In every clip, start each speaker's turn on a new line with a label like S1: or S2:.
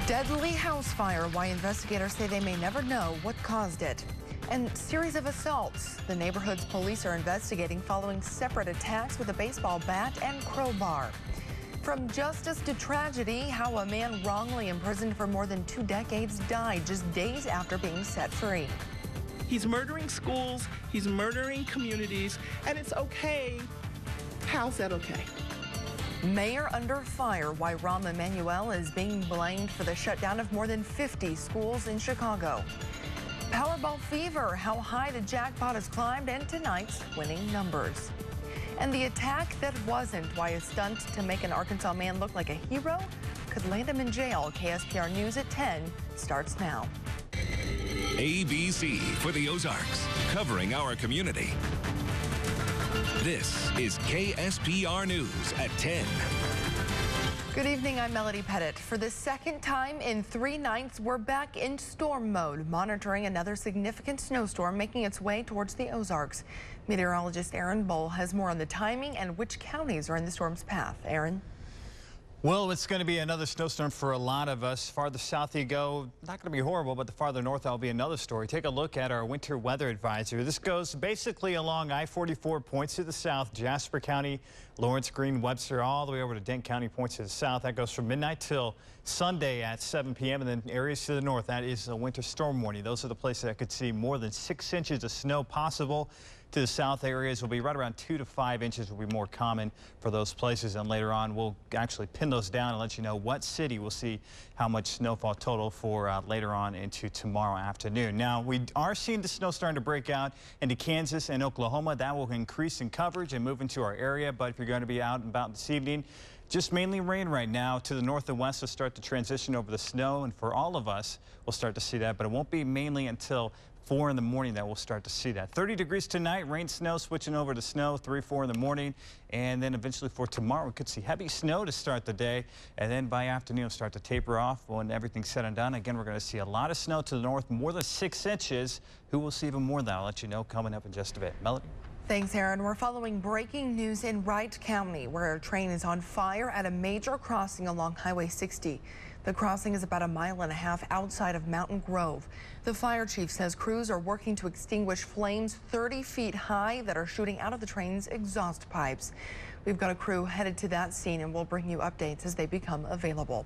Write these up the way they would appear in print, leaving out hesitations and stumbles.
S1: Deadly house fire, why investigators say they may never know what caused it. And series of assaults. The neighborhood's police are investigating following separate attacks with a baseball bat and crowbar. From justice to tragedy, how a man wrongly imprisoned for more than 2 decades died just days after being set free.
S2: He's murdering schools, he's murdering communities, and it's okay. How's that okay?
S1: Mayor under fire, why Rahm Emanuel is being blamed for the shutdown of more than 50 schools in Chicago. Powerball fever, how high the jackpot has climbed, and tonight's winning numbers. And the attack that wasn't, why a stunt to make an Arkansas man look like a hero could land him in jail. KSPR News at 10 starts now.
S3: ABC for the Ozarks, covering our community. This is KSPR News at 10.
S1: Good evening, I'm Melody Pettit. For the second time in 3 nights, we're back in storm mode, monitoring another significant snowstorm making its way towards the Ozarks. Meteorologist Aaron Bull has more on the timing and which counties are in the storm's path. Aaron?
S4: Well, it's going to be another snowstorm for a lot of us. Farther south you go, not going to be horrible, but the farther north, that'll be another story. Take a look at our winter weather advisory. This goes basically along I-44, points to the south, Jasper County, Lawrence, Greene, Webster, all the way over to Dent County, points to the south. That goes from midnight till Sunday at 7 p.m. And then areas to the north, that is a winter storm warning. Those are the places that could see more than 6 inches of snow possible. To the south areas will be right around 2 to 5 inches will be more common for those places. And later on, we'll actually pin those down and let you know what city will see how much snowfall total for later on into tomorrow afternoon. Now, we are seeing the snow starting to break out into Kansas and Oklahoma. That will increase in coverage and move into our area. But if you're going to be out and about this evening, just mainly rain right now. To the north and west will start to transition over the snow. And for all of us, we'll start to see that. But it won't be mainly until 4 in the morning that we'll start to see that. 30 degrees tonight, rain, snow, switching over to snow, 3, 4 in the morning. And then eventually for tomorrow, we could see heavy snow to start the day. And then by afternoon, it'll start to taper off when everything's said and done. Again, we're going to see a lot of snow to the north, more than 6 inches. Who will see even more than that? I'll let you know coming up in just a bit. Melody?
S1: Thanks, Aaron. We're following breaking news in Wright County, where a train is on fire at a major crossing along Highway 60. The crossing is about 1.5 miles outside of Mountain Grove. The fire chief says crews are working to extinguish flames 30 feet high that are shooting out of the train's exhaust pipes. We've got a crew headed to that scene, and we'll bring you updates as they become available.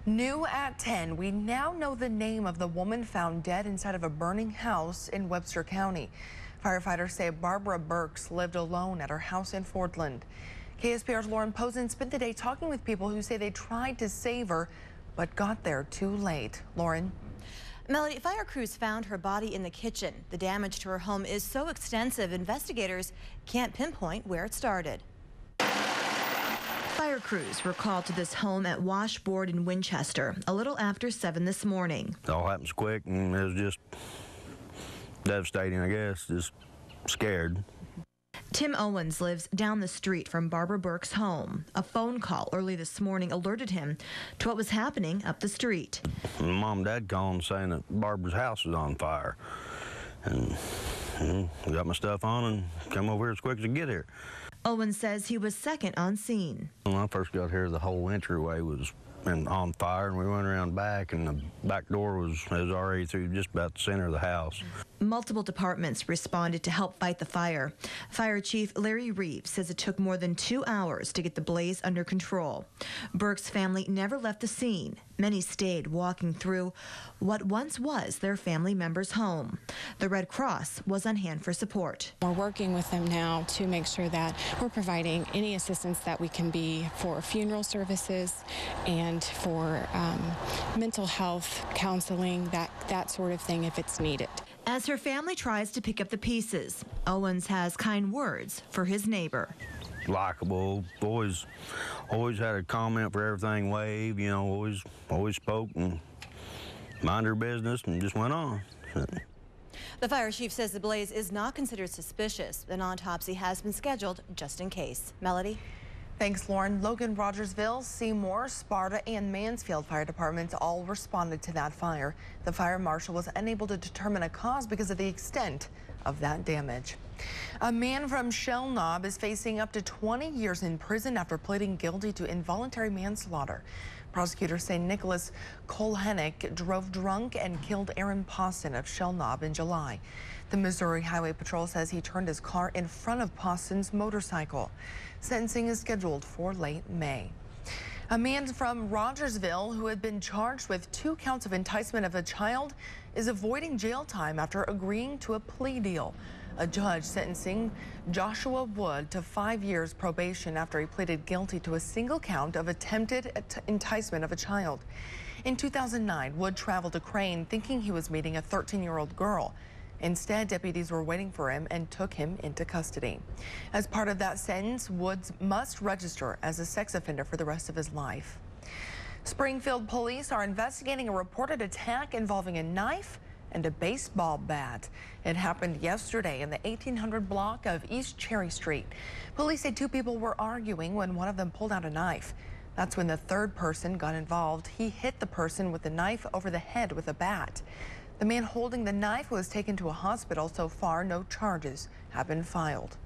S1: New at 10, we now know the name of the woman found dead inside of a burning house in Webster County. Firefighters say Barbara Burks lived alone at her house in Fordland. KSPR's Lauren Posen spent the day talking with people who say they tried to save her, but got there too late. Lauren?
S5: Melody, fire crews found her body in the kitchen. The damage to her home is so extensive, investigators can't pinpoint where it started. Fire crews were called to this home at Washboard in Winchester a little after 7 this morning.
S6: It all happens quick, and it was just devastating, I guess. Just scared.
S5: Tim Owens lives down the street from Barbara Burke's home. A phone call early this morning alerted him to what was happening up the street.
S6: Mom and Dad called saying that Barbara's house was on fire. And got my stuff on and come over here as quick as I get here.
S5: Owens says he was second on scene.
S6: When I first got here, the whole entryway was on fire, and we went around back, and the back door was already through just about the center of the house.
S5: Multiple departments responded to help fight the fire. Fire Chief Larry Reeves says it took more than 2 hours to get the blaze under control. Burke's family never left the scene. Many stayed walking through what once was their family member's home. The Red Cross was on hand for support.
S7: We're working with them now to make sure that we're providing any assistance that we can be for funeral services and for mental health, counseling, that sort of thing if it's needed.
S5: As her family tries to pick up the pieces, Owens has kind words for his neighbor.
S6: Likeable, always had a comment for everything, wave, you know, always spoke and mind her business and just went on.
S5: The fire chief says the blaze is not considered suspicious. An autopsy has been scheduled just in case. Melody?
S1: Thanks, Lauren. Logan, Rogersville, Seymour, Sparta, and Mansfield fire departments all responded to that fire. The fire marshal was unable to determine a cause because of the extent of that damage. A man from Shell Knob is facing up to 20 years in prison after pleading guilty to involuntary manslaughter. Prosecutors say Nicholas Kolhenik drove drunk and killed Aaron Poston of Shell Knob in July. The Missouri Highway Patrol says he turned his car in front of Poston's motorcycle. Sentencing is scheduled for late May. A man from Rogersville who had been charged with 2 counts of enticement of a child is avoiding jail time after agreeing to a plea deal. A judge sentencing Joshua Wood to 5 years probation after he pleaded guilty to a single count of attempted enticement of a child. In 2009, Wood traveled to Crane thinking he was meeting a 13-year-old girl. Instead, deputies were waiting for him and took him into custody. As part of that sentence, Woods must register as a sex offender for the rest of his life. Springfield police are investigating a reported attack involving a knife and a baseball bat. It happened yesterday in the 1800 block of East Cherry Street. Police say 2 people were arguing when one of them pulled out a knife. That's when the 3rd person got involved. He hit the person with the knife over the head with a bat. The man holding the knife was taken to a hospital. So far, no charges have been filed.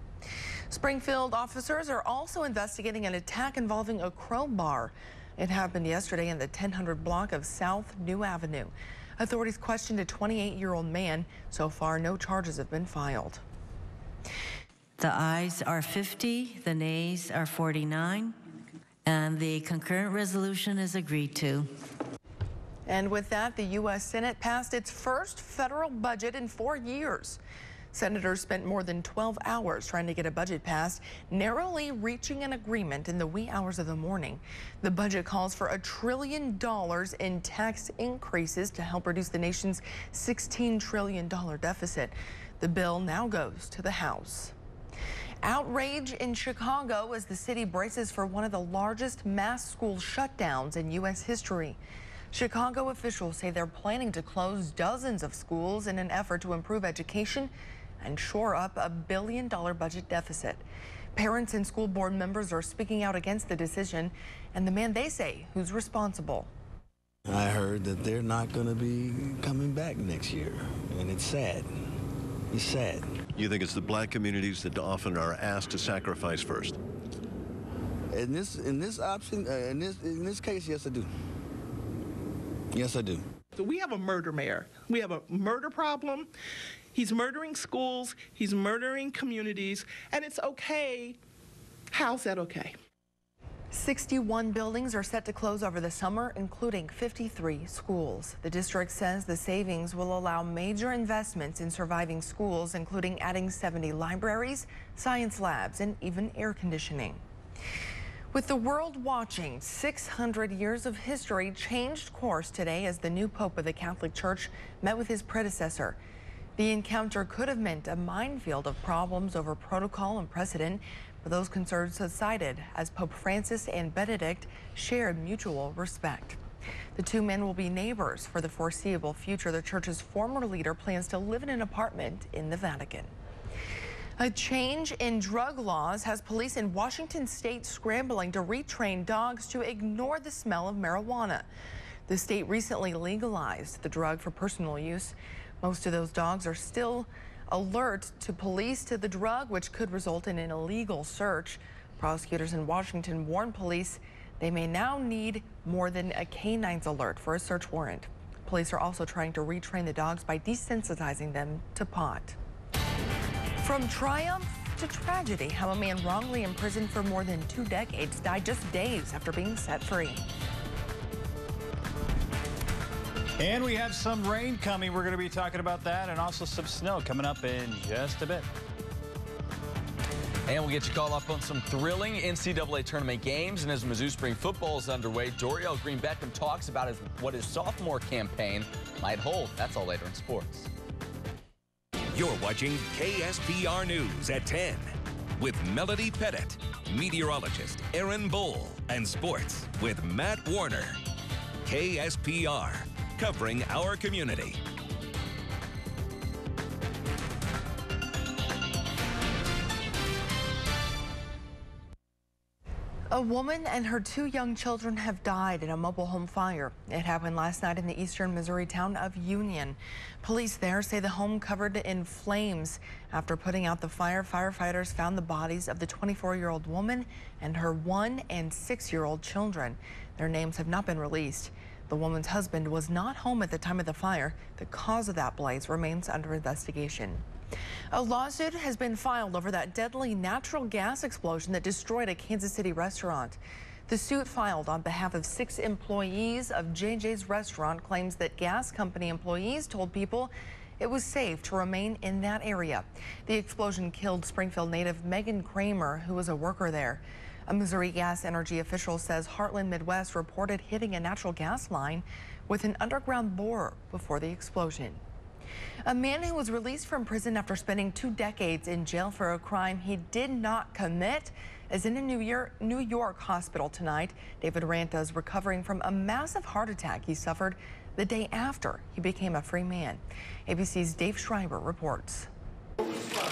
S1: Springfield officers are also investigating an attack involving a crowbar. It happened yesterday in the 1000 block of South New Avenue. Authorities questioned a 28-year-old man. So far, no charges have been filed.
S8: The ayes are 50, the nays are 49, and the concurrent resolution is agreed to.
S1: And with that, the U.S. Senate passed its first federal budget in 4 years. Senators spent more than 12 hours trying to get a budget passed, narrowly reaching an agreement in the wee hours of the morning. The budget calls for $1 trillion in tax increases to help reduce the nation's $16 trillion deficit. The bill now goes to the House. Outrage in Chicago as the city braces for one of the largest mass school shutdowns in U.S. history. Chicago officials say they're planning to close dozens of schools in an effort to improve education and shore up a $1 billion budget deficit. Parents and school board members are speaking out against the decision and the man they say who's responsible.
S9: I heard that they're not going to be coming back next year, and it's sad. It's sad.
S10: You think it's the black communities that often are asked to sacrifice first?
S9: In this case, yes, I do. Yes, I do.
S2: So we have a murder mayor. We have a murder problem. He's murdering schools. He's murdering communities. And it's okay. How's that okay?
S1: 61 buildings are set to close over the summer, including 53 schools. The district says the savings will allow major investments in surviving schools, including adding 70 libraries, science labs, and even air conditioning. With the world watching, 600 years of history changed course today as the new Pope of the Catholic Church met with his predecessor. The encounter could have meant a minefield of problems over protocol and precedent, but those concerns subsided as Pope Francis and Benedict shared mutual respect. The 2 men will be neighbors for the foreseeable future. The church's former leader plans to live in an apartment in the Vatican. A change in drug laws has police in Washington state scrambling to retrain dogs to ignore the smell of marijuana. The state recently legalized the drug for personal use. Most of those dogs are still alert to police to the drug, which could result in an illegal search. Prosecutors in Washington warn police they may now need more than a canines alert for a search warrant. Police are also trying to retrain the dogs by desensitizing them to pot. From triumph to tragedy, how a man wrongly imprisoned for more than 2 decades died just days after being set free.
S4: And we have some rain coming. We're going to be talking about that, and also some snow coming up in just a bit.
S11: And we'll get you caught up on some thrilling NCAA tournament games. And as Mizzou Spring football is underway, Dorial Green Beckham talks about what his sophomore campaign might hold. That's all later in sports.
S3: You're watching KSPR News at 10 with Melody Pettit, meteorologist Aaron Bull, and sports with Matt Warner. KSPR, covering our community.
S1: A woman and her 2 young children have died in a mobile home fire. It happened last night in the eastern Missouri town of Union. Police there say the home covered in flames. After putting out the fire, firefighters found the bodies of the 24-year-old woman and her 1- and 6-year-old children. Their names have not been released. The woman's husband was not home at the time of the fire. The cause of that blaze remains under investigation. A lawsuit has been filed over that deadly natural gas explosion that destroyed a Kansas City restaurant. The suit, filed on behalf of 6 employees of JJ's restaurant, claims that gas company employees told people it was safe to remain in that area. The explosion killed Springfield native Megan Kramer, who was a worker there. A Missouri Gas Energy official says Heartland Midwest reported hitting a natural gas line with an underground borer before the explosion. A man who was released from prison after spending 2 decades in jail for a crime he did not commit is in a New York hospital tonight. David Ranta is recovering from a massive heart attack he suffered the day after he became a free man. ABC's Dave Schreiber reports.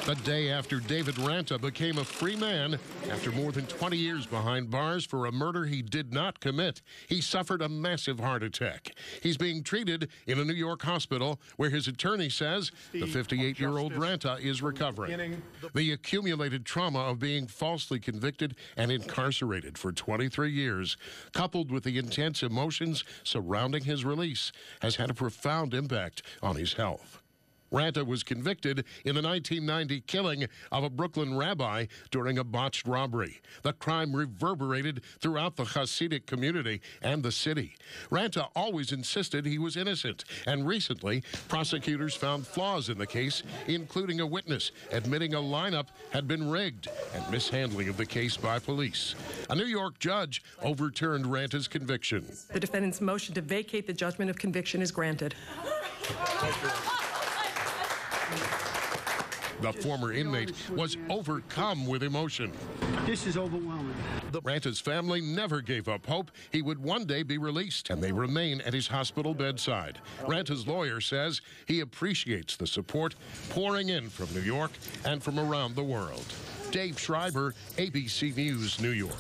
S12: The day after David Ranta became a free man after more than 20 years behind bars for a murder he did not commit, he suffered a massive heart attack. He's being treated in a New York hospital where his attorney says the 58-year-old Ranta is recovering. The accumulated trauma of being falsely convicted and incarcerated for 23 years, coupled with the intense emotions surrounding his release, has had a profound impact on his health. Ranta was convicted in the 1990 killing of a Brooklyn rabbi during a botched robbery. The crime reverberated throughout the Hasidic community and the city. Ranta always insisted he was innocent, and recently, prosecutors found flaws in the case, including a witness admitting a lineup had been rigged and mishandling of the case by police. A New York judge overturned Ranta's conviction.
S13: The defendant's motion to vacate the judgment of conviction is granted.
S12: The former inmate was overcome with emotion.
S14: This is overwhelming.
S12: Ranta's family never gave up hope he would one day be released, and they remain at his hospital bedside. Ranta's lawyer says he appreciates the support pouring in from New York and from around the world. Dave Schreiber, ABC News, New York.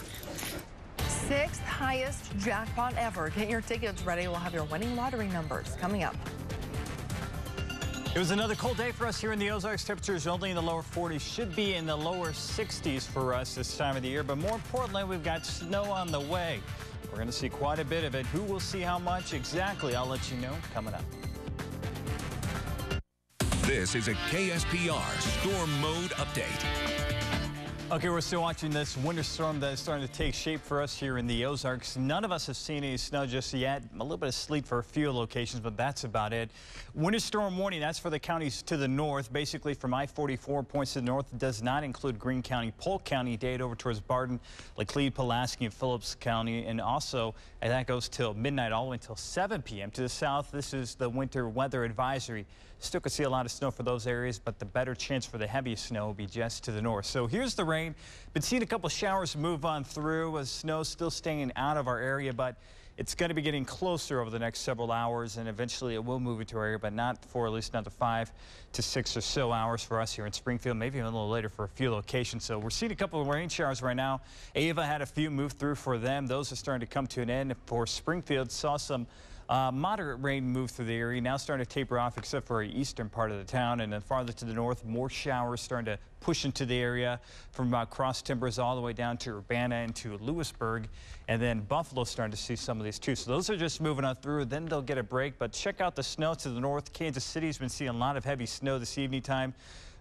S1: 6th highest jackpot ever. Get your tickets ready. We'll have your winning lottery numbers coming up.
S4: It was another cold day for us here in the Ozarks. Temperatures only in the lower 40s, should be in the lower 60s for us this time of the year. But more importantly, we've got snow on the way. We're going to see quite a bit of it. Who will see how much exactly? I'll let you know coming up.
S3: This is a KSPR Storm Mode Update.
S4: Okay, we're still watching this winter storm that is starting to take shape for us here in the Ozarks. None of us have seen any snow just yet. A little bit of sleet for a few locations, but that's about it. Winter storm warning, that's for the counties to the north. Basically from I-44 points to the north, does not include Greene County, Polk County, Dade over towards Barton, Laclede, Pulaski, and Phillips County. And also, and that goes till midnight all the way until 7 p.m. To the south, this is the winter weather advisory. Still could see a lot of snow for those areas, but the better chance for the heaviest snow will be just to the north. So here's the rain. Been seeing a couple showers move on through as snow still staying out of our area, but it's going to be getting closer over the next several hours, and eventually it will move into our area, but not for at least another 5 to 6 or so hours for us here in Springfield, maybe even a little later for a few locations. So we're seeing a couple of rain showers right now. Ava had a few move through for them. Those are starting to come to an end. For Springfield, saw some moderate rain move through the area, now starting to taper off except for the eastern part of the town, and then farther to the north, more showers starting to push into the area from Cross Timbers all the way down to Urbana and to Lewisburg, and then Buffalo starting to see some of these too. So those are just moving on through, then they'll get a break. But check out the snow to the north. Kansas City's been seeing a lot of heavy snow this evening time.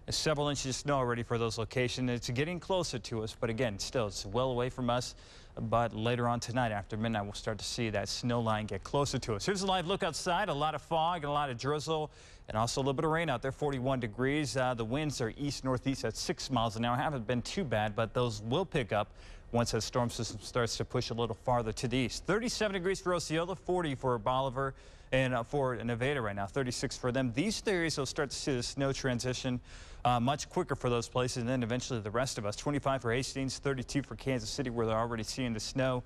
S4: Several inches of snow already for those locations. It's getting closer to us, but again, still, it's well away from us. But later on tonight, after midnight, we'll start to see that snow line get closer to us. Here's a live look outside. A lot of fog and a lot of drizzle, and also a little bit of rain out there. 41 degrees. The winds are east-northeast at 6 miles an hour. Haven't been too bad, but those will pick up once that storm system starts to push a little farther to the east. 37 degrees for Osceola, 40 for Bolivar, and for Nevada right now, 36 for them. These areas will start to see the snow transition much quicker for those places, and then eventually the rest of us. 25 for Hastings, 32 for Kansas City, where they're already seeing the snow.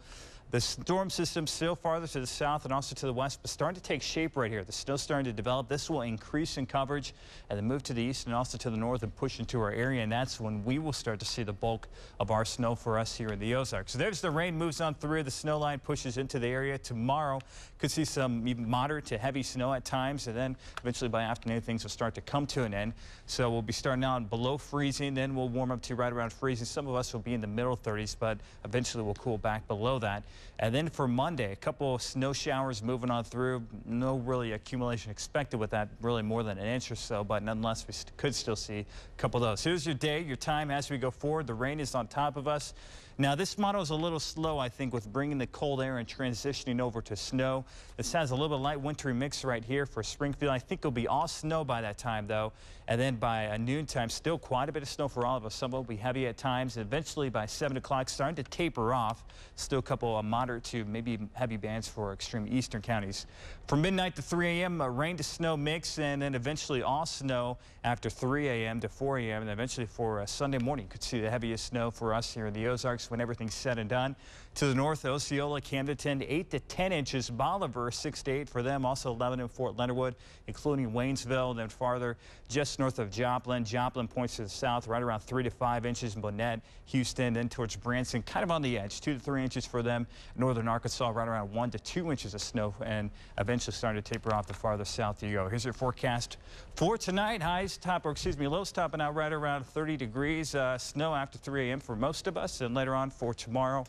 S4: The storm system still farther to the south and also to the west, but starting to take shape right here. The snow's starting to develop. This will increase in coverage and then move to the east and also to the north and push into our area. And that's when we will start to see the bulk of our snow for us here in the Ozarks. So there's the rain moves on through. The snow line pushes into the area. Tomorrow could see some even moderate to heavy snow at times. And then eventually by afternoon, things will start to come to an end. So we'll be starting out below freezing. Then we'll warm up to right around freezing. Some of us will be in the middle 30s, but eventually we'll cool back below that. And then for Monday, a couple of snow showers moving on through. No really accumulation expected with that, really more than an inch or so, but nonetheless, we could still see a couple of those. Here's your day, your time as we go forward. The rain is on top of us. Now, this model is a little slow, I think, with bringing the cold air and transitioning over to snow. This has a little bit of light wintry mix right here for Springfield. I think it'll be all snow by that time, though. And then by noontime, still quite a bit of snow for all of us. Some will be heavy at times. And eventually, by 7 o'clock, starting to taper off. Still a couple of moderate to maybe heavy bands for extreme eastern counties. From midnight to 3 a.m., a rain to snow mix, and then eventually all snow after 3 a.m. to 4 a.m. And eventually for Sunday morning, you could see the heaviest snow for us here in the Ozarks when everything's said and done. To the north, Osceola, Camden, 8 to 10 inches. Bolivar, 6 to 8 for them. Also 11 in Fort Leonard Wood, including Waynesville. And then farther, just north of Joplin. Joplin points to the south, right around 3 to 5 inches. Bonnet, Houston, then towards Branson, kind of on the edge, 2 to 3 inches for them. Northern Arkansas, right around 1 to 2 inches of snow, and eventually starting to taper off the farther south you go. Here's your forecast for tonight. Lows topping out right around 30 degrees. Snow after 3 a.m. for most of us, and later on for tomorrow,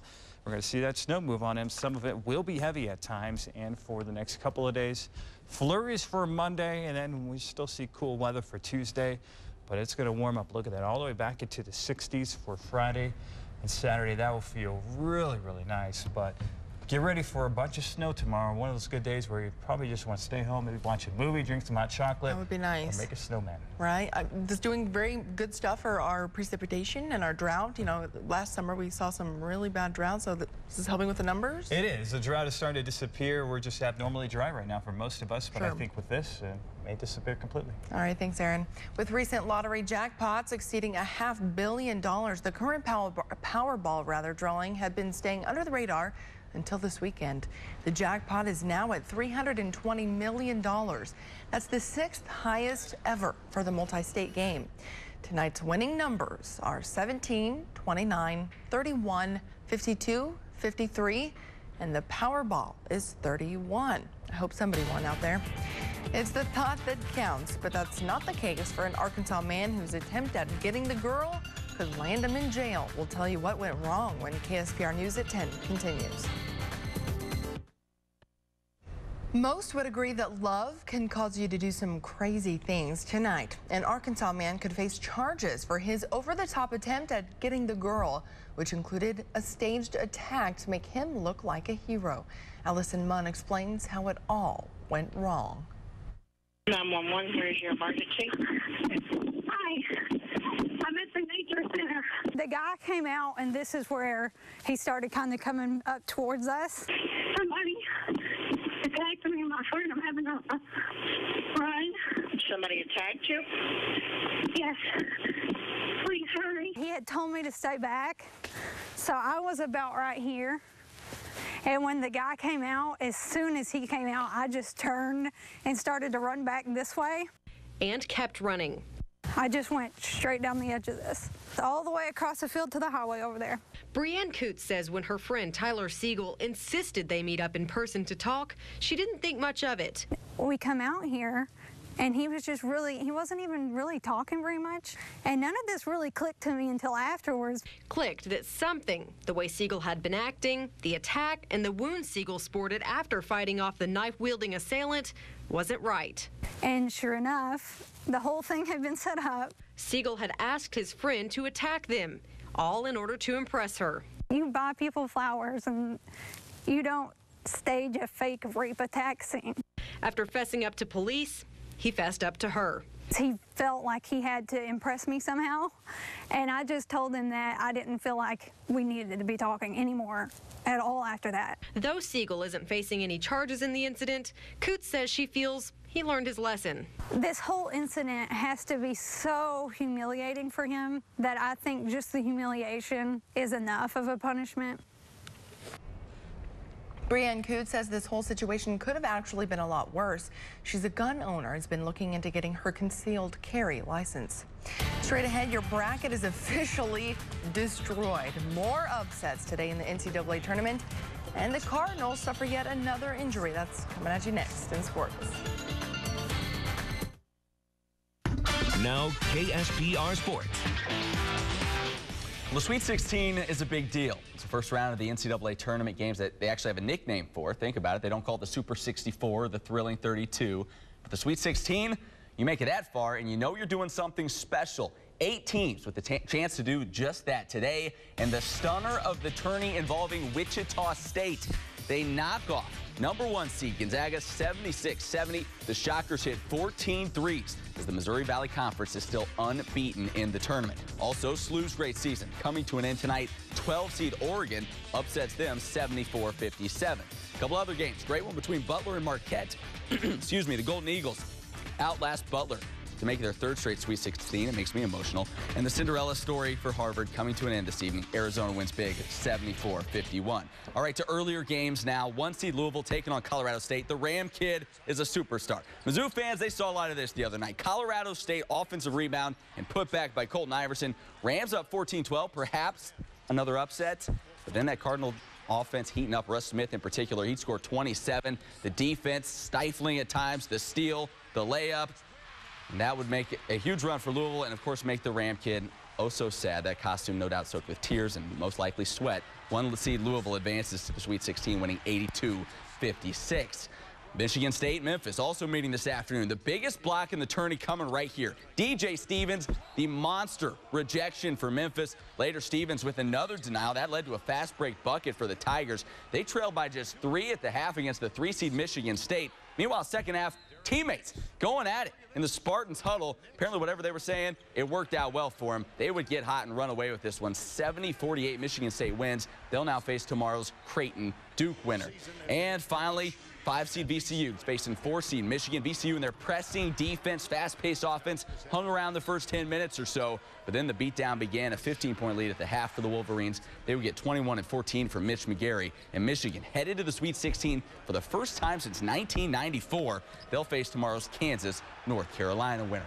S4: we're going to see that snow move on in. Some of it will be heavy at times, and for the next couple of days, flurries for Monday, and then we still see cool weather for Tuesday, but it's going to warm up. Look at that, all the way back into the 60s for Friday and Saturday. That will feel really, really nice, but get ready for a bunch of snow tomorrow. One of those good days where you probably just want to stay home, maybe watch a movie, drink some hot chocolate.
S1: That would be nice.
S4: Or make a snowman.
S1: Right. This is doing very good stuff for our precipitation and our drought. You know, last summer we saw some really bad drought, so this is helping with the numbers?
S4: It is. The drought is starting to disappear. We're just abnormally dry right now for most of us, but
S1: Sure.
S4: I think with this, it may disappear completely.
S1: All right, thanks, Aaron. With recent lottery jackpots exceeding $500 million, the current Powerball drawing had been staying under the radar until this weekend. The jackpot is now at $320 million. That's the 6th highest ever for the multi-state game. Tonight's winning numbers are 17, 29, 31, 52, 53, and the Powerball is 31. I hope somebody won out there. It's the thought that counts, but that's not the case for an Arkansas man whose attempt at getting the girl could land him in jail. We'll tell you what went wrong when KSPR News at 10 continues. Most would agree that love can cause you to do some crazy things. Tonight, an Arkansas man could face charges for his over-the-top attempt at getting the girl, which included a staged attack to make him look like a hero. Allison Munn explains how it all went wrong.
S15: 911, where's your emergency? Hi, I'm at the nature center.
S16: The guy came out, and this is where he started kind of coming up towards us.
S15: Somebody attacked me and my friend. I'm having a run. Somebody attacked you? Yes. Please hurry.
S16: He had told me to stay back, so I was about right here. And when the guy came out, as soon as he came out, I just turned and started to run back this way.
S17: And kept running.
S16: I just went straight down the edge of this, all the way across the field to the highway over there.
S17: Brienne Coots says when her friend Tyler Siegel insisted they meet up in person to talk, she didn't think much of it.
S16: We come out here, and he was just he wasn't even really talking very much. And none of this really clicked to me until afterwards.
S17: Clicked that something, the way Siegel had been acting, the attack, and the wounds Siegel sported after fighting off the knife-wielding assailant, wasn't right.
S16: And sure enough, the whole thing had been set up.
S17: Siegel had asked his friend to attack them, all in order to impress her.
S16: You buy people flowers, and you don't stage a fake rape attack scene.
S17: After fessing up to police, he fessed up to her.
S16: He felt like he had to impress me somehow, and I just told him that I didn't feel like we needed to be talking anymore at all after that.
S17: Though Siegel isn't facing any charges in the incident, Coots says she feels he learned his lesson.
S16: This whole incident has to be so humiliating for him that I think just the humiliation is enough of a punishment.
S1: Brianne Coote says this whole situation could have actually been a lot worse. She's a gun owner, has been looking into getting her concealed carry license. Straight ahead, your bracket is officially destroyed. More upsets today in the NCAA tournament, and the Cardinals suffer yet another injury. That's coming at you next in sports.
S3: Now, KSPR Sports.
S11: Well, the Sweet 16 is a big deal. It's the first round of the NCAA tournament games that they actually have a nickname for. Think about it. They don't call it the Super 64 or the Thrilling 32. But the Sweet 16, you make it that far, and you know you're doing something special. 8 teams with the chance to do just that today. And the stunner of the tourney involving Wichita State. They knock off #1 seed Gonzaga 76-70. The Shockers hit 14 threes as the Missouri Valley Conference is still unbeaten in the tournament. Also, SLU's great season coming to an end tonight. 12 seed Oregon upsets them 74-57. A couple other games. Great one between Butler and Marquette. Excuse me, the Golden Eagles outlast Butler to make their 3rd straight Sweet 16. It makes me emotional. And the Cinderella story for Harvard coming to an end this evening. Arizona wins big at 74-51. All right, to earlier games now. 1 seed Louisville taking on Colorado State. The Ram Kid is a superstar. Mizzou fans, they saw a lot of this the other night. Colorado State offensive rebound and put back by Colton Iverson. Rams up 14-12, perhaps another upset. But then that Cardinal offense heating up. Russ Smith in particular, he'd score 27. The defense stifling at times. The steal, the layup. And that would make a huge run for Louisville and, of course, make the Ram Kid oh so sad. That costume no doubt soaked with tears and most likely sweat. 1 seed Louisville advances to the Sweet 16, winning 82-56. Michigan State, Memphis also meeting this afternoon. The biggest block in the tourney coming right here. DJ Stevens, the monster rejection for Memphis. Later, Stevens with another denial. That led to a fast break bucket for the Tigers. They trailed by just 3 at the half against the 3 seed Michigan State. Meanwhile, second half, teammates going at it in the Spartans huddle. Apparently, whatever they were saying, it worked out well for them. They would get hot and run away with this one. 70-48 Michigan State wins. They'll now face tomorrow's Creighton Duke winner. And finally, 5 seed VCU facing 4 seed Michigan. VCU in their pressing defense, fast-paced offense, hung around the first 10 minutes or so, but then the beatdown began. A 15-point lead at the half for the Wolverines. They would get 21-14 from Mitch McGary, and Michigan headed to the Sweet 16 for the first time since 1994. They'll face tomorrow's Kansas, North Carolina winner.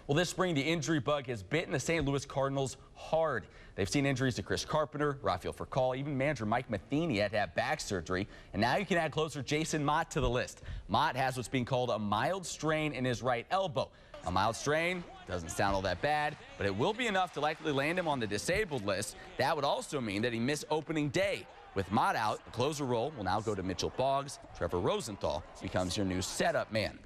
S11: Well, this spring, the injury bug has bitten the St. Louis Cardinals hard. They've seen injuries to Chris Carpenter, Rafael Furcal, even manager Mike Matheny had to have back surgery. And now you can add closer Jason Mott to the list. Mott has what's being called a mild strain in his right elbow. A mild strain doesn't sound all that bad, but it will be enough to likely land him on the disabled list. That would also mean that he missed opening day. With Mott out, the closer role will now go to Mitchell Boggs. Trevor Rosenthal becomes your new setup man.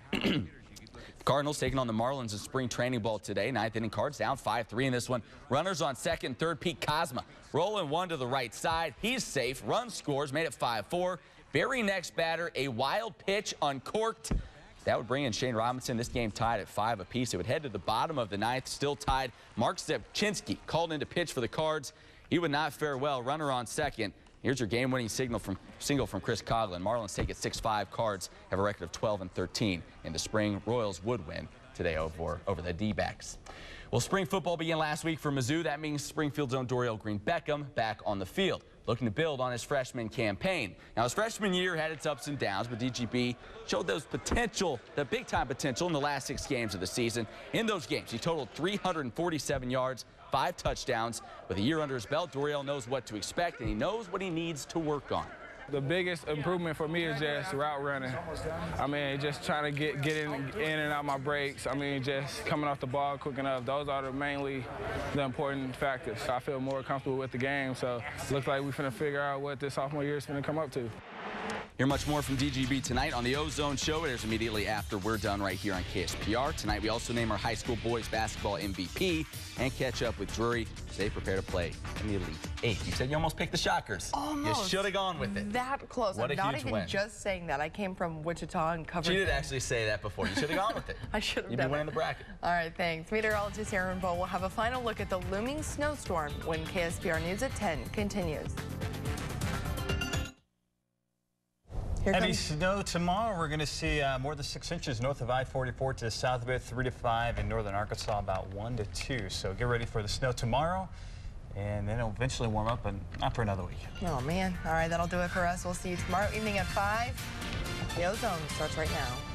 S11: Cardinals taking on the Marlins in spring training ball today. 9th inning, Cards down 5-3 in this one. Runners on second and third. Pete Kozma rolling one to the right side. He's safe. Run scores, made it 5-4. Very next batter, a wild pitch uncorked. That would bring in Shane Robinson. This game tied at 5 apiece. It would head to the bottom of the 9th, still tied. Mark Stepchinski called in to pitch for the Cards. He would not fare well. Runner on second. Here's your game-winning single from Chris Coughlin. Marlins take it 6-5. Cards have a record of 12-13 in the spring. Royals would win today over the D-backs. Well, spring football began last week for Mizzou. That means Springfield's own Dorial Green Beckham back on the field, looking to build on his freshman campaign. Now, his freshman year had its ups and downs, but DGB showed the big-time potential in the last 6 games of the season. In those games, he totaled 347 yards, 5 touchdowns. With a year under his belt, Dorial knows what to expect, and he knows what he needs to work on.
S18: The biggest improvement for me is just route running. I mean, just trying to get in and out my breaks. I mean, just coming off the ball quick enough. Those are mainly the important factors. I feel more comfortable with the game, so it looks like we're finna figure out what this sophomore year is finna come up to.
S11: Hear much more from DGB tonight on the Ozone Show. It airs immediately after we're done right here on KSPR. Tonight, we also name our high school boys basketball MVP and catch up with Drury as they prepare to play in the Elite 8. You said you almost picked the Shockers.
S1: Almost.
S11: You should have gone with it.
S1: That close.
S11: What
S1: I'm not even just saying that. I came from Wichita and covered.
S11: She did actually say that before. You should have gone with it.
S1: I should have
S11: You'd
S1: done
S11: be winning the bracket.
S1: All right, thanks. Meteorologist Aaron Bowl will have a final look at the looming snowstorm when KSPR News at 10 continues.
S4: Heavy snow tomorrow. We're going to see more than 6 inches north of I-44 to the south of it, 3 to 5 in northern Arkansas, about 1 to 2. So get ready for the snow tomorrow and then it'll eventually warm up, but not for another week.
S1: Oh, man. All right, that'll do it for us. We'll see you tomorrow evening at 5. The Ozone starts right now.